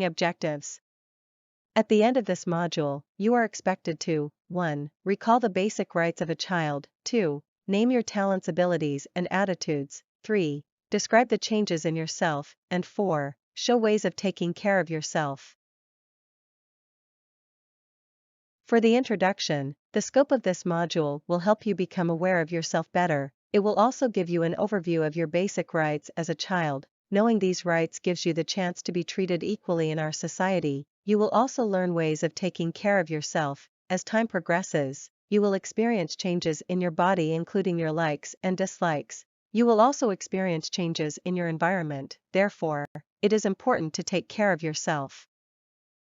objectives. At the end of this module, you are expected to 1. Recall the basic rights of a child, 2. Name your talents, abilities, and attitudes, 3. Describe the changes in yourself, and 4. Show ways of taking care of yourself. For the introduction, the scope of this module will help you become aware of yourself better. It will also give you an overview of your basic rights as a child. Knowing these rights gives you the chance to be treated equally in our society. You will also learn ways of taking care of yourself. As time progresses, you will experience changes in your body, including your likes and dislikes. You will also experience changes in your environment. Therefore, it is important to take care of yourself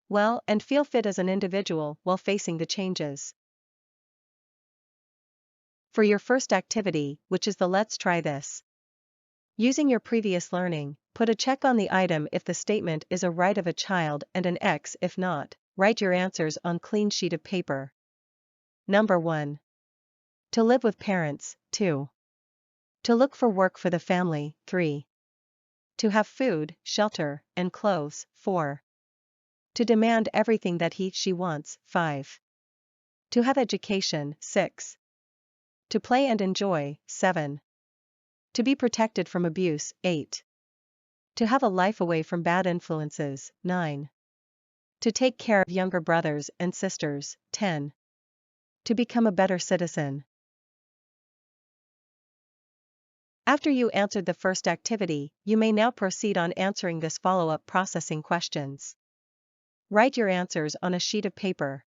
well and feel fit as an individual while facing the changes. For your first activity, which is the Let's Try This. Using your previous learning, put a check on the item if the statement is a right of a child and an X if not. Write your answers on clean sheet of paper. Number 1. To live with parents, 2. To look for work for the family, 3. To have food, shelter, and clothes, 4. To demand everything that she wants, 5. To have education, 6. To play and enjoy, 7. To be protected from abuse, 8. To have a life away from bad influences, 9. To take care of younger brothers and sisters, 10. To become a better citizen. After you answered the first activity, you may now proceed on answering this follow-up processing questions. Write your answers on a sheet of paper.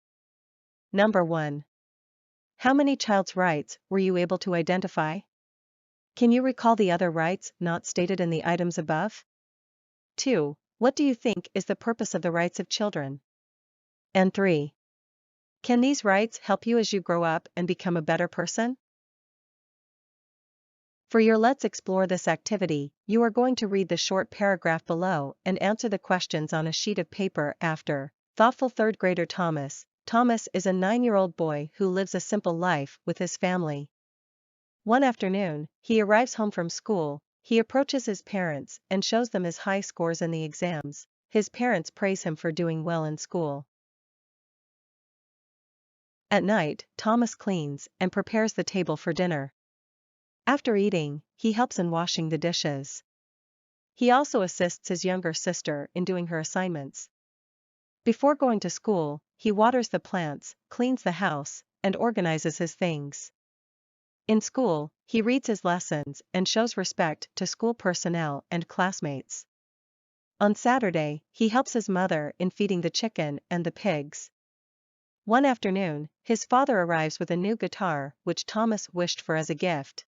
Number 1. How many child's rights were you able to identify? Can you recall the other rights not stated in the items above? 2. What do you think is the purpose of the rights of children? And 3. Can these rights help you as you grow up and become a better person? For your Let's Explore This activity, you are going to read the short paragraph below and answer the questions on a sheet of paper after. Thoughtful third grader Thomas. Thomas is a 9-year-old boy who lives a simple life with his family. One afternoon, he arrives home from school. He approaches his parents and shows them his high scores in the exams. His parents praise him for doing well in school. At night, Thomas cleans and prepares the table for dinner. After eating, he helps in washing the dishes. He also assists his younger sister in doing her assignments. Before going to school, he waters the plants, cleans the house, and organizes his things. In school, he reads his lessons and shows respect to school personnel and classmates. On Saturday, he helps his mother in feeding the chicken and the pigs. One afternoon, his father arrives with a new guitar, which Thomas wished for as a gift.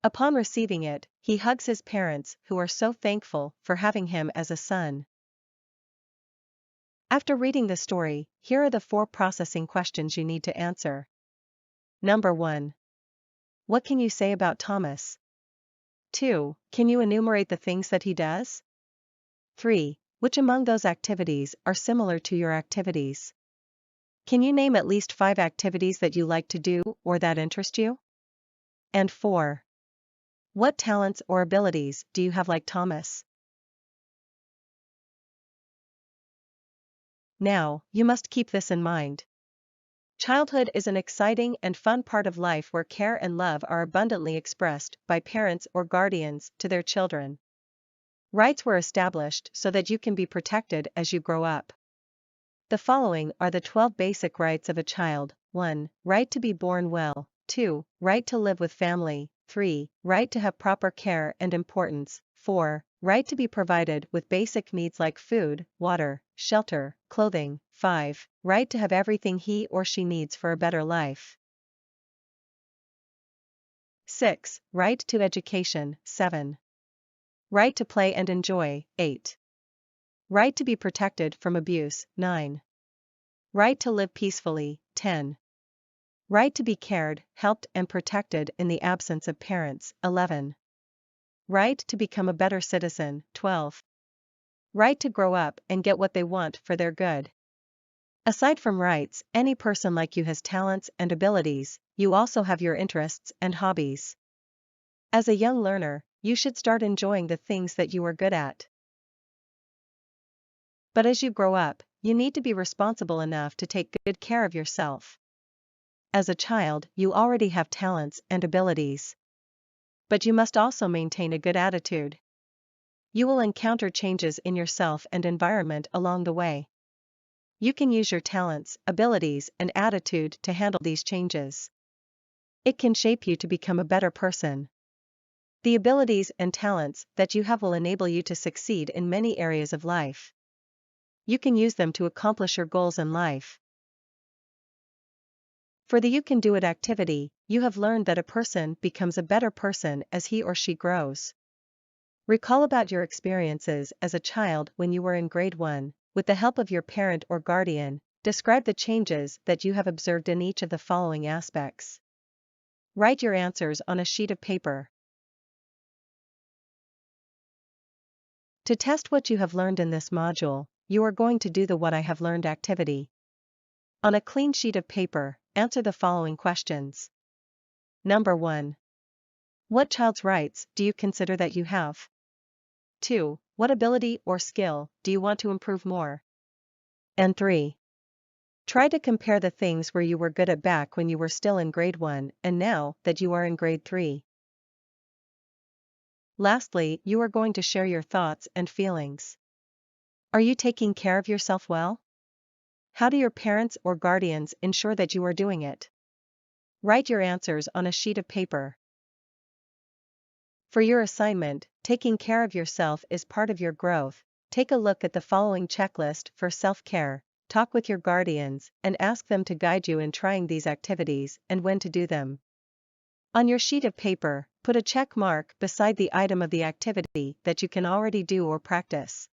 Upon receiving it, he hugs his parents, who are so thankful for having him as a son. After reading the story, here are the 4 processing questions you need to answer. Number 1. What can you say about Thomas? 2. Can you enumerate the things that he does? 3. Which among those activities are similar to your activities? Can you name at least 5 activities that you like to do or that interest you? And 4. What talents or abilities do you have like Thomas? Now, you must keep this in mind. Childhood is an exciting and fun part of life where care and love are abundantly expressed by parents or guardians to their children. Rights were established so that you can be protected as you grow up. The following are the 12 basic rights of a child. 1. Right to be born well. 2. Right to live with family. 3. Right to have proper care and importance. 4. Right to be provided with basic needs like food, water, shelter, clothing. 5. Right to have everything he or she needs for a better life. 6. Right to education. 7. Right to play and enjoy. 8. Right to be protected from abuse. 9. Right to live peacefully. 10. Right to be cared, helped and protected in the absence of parents. 11. Right to become a better citizen. 12. Right to grow up and get what they want for their good. Aside from rights, any person like you has talents and abilities. You also have your interests and hobbies. As a young learner, you should start enjoying the things that you are good at. But as you grow up, you need to be responsible enough to take good care of yourself. As a child, you already have talents and abilities. But you must also maintain a good attitude. You will encounter changes in yourself and environment along the way. You can use your talents, abilities, and attitude to handle these changes. It can shape you to become a better person. The abilities and talents that you have will enable you to succeed in many areas of life. You can use them to accomplish your goals in life. For the You Can Do It activity, you have learned that a person becomes a better person as he or she grows. Recall about your experiences as a child when you were in grade 1, with the help of your parent or guardian. Describe the changes that you have observed in each of the following aspects. Write your answers on a sheet of paper. To test what you have learned in this module, you are going to do the What I Have Learned activity. On a clean sheet of paper, answer the following questions. Number 1. What child's rights do you consider that you have? 2. What ability or skill do you want to improve more? And 3. Try to compare the things where you were good at back when you were still in grade 1 and now that you are in grade 3. Lastly, you are going to share your thoughts and feelings. Are you taking care of yourself well? How do your parents or guardians ensure that you are doing it? Write your answers on a sheet of paper. For your assignment, taking care of yourself is part of your growth. Take a look at the following checklist for self-care, talk with your guardians, and ask them to guide you in trying these activities and when to do them. On your sheet of paper, put a check mark beside the item of the activity that you can already do or practice.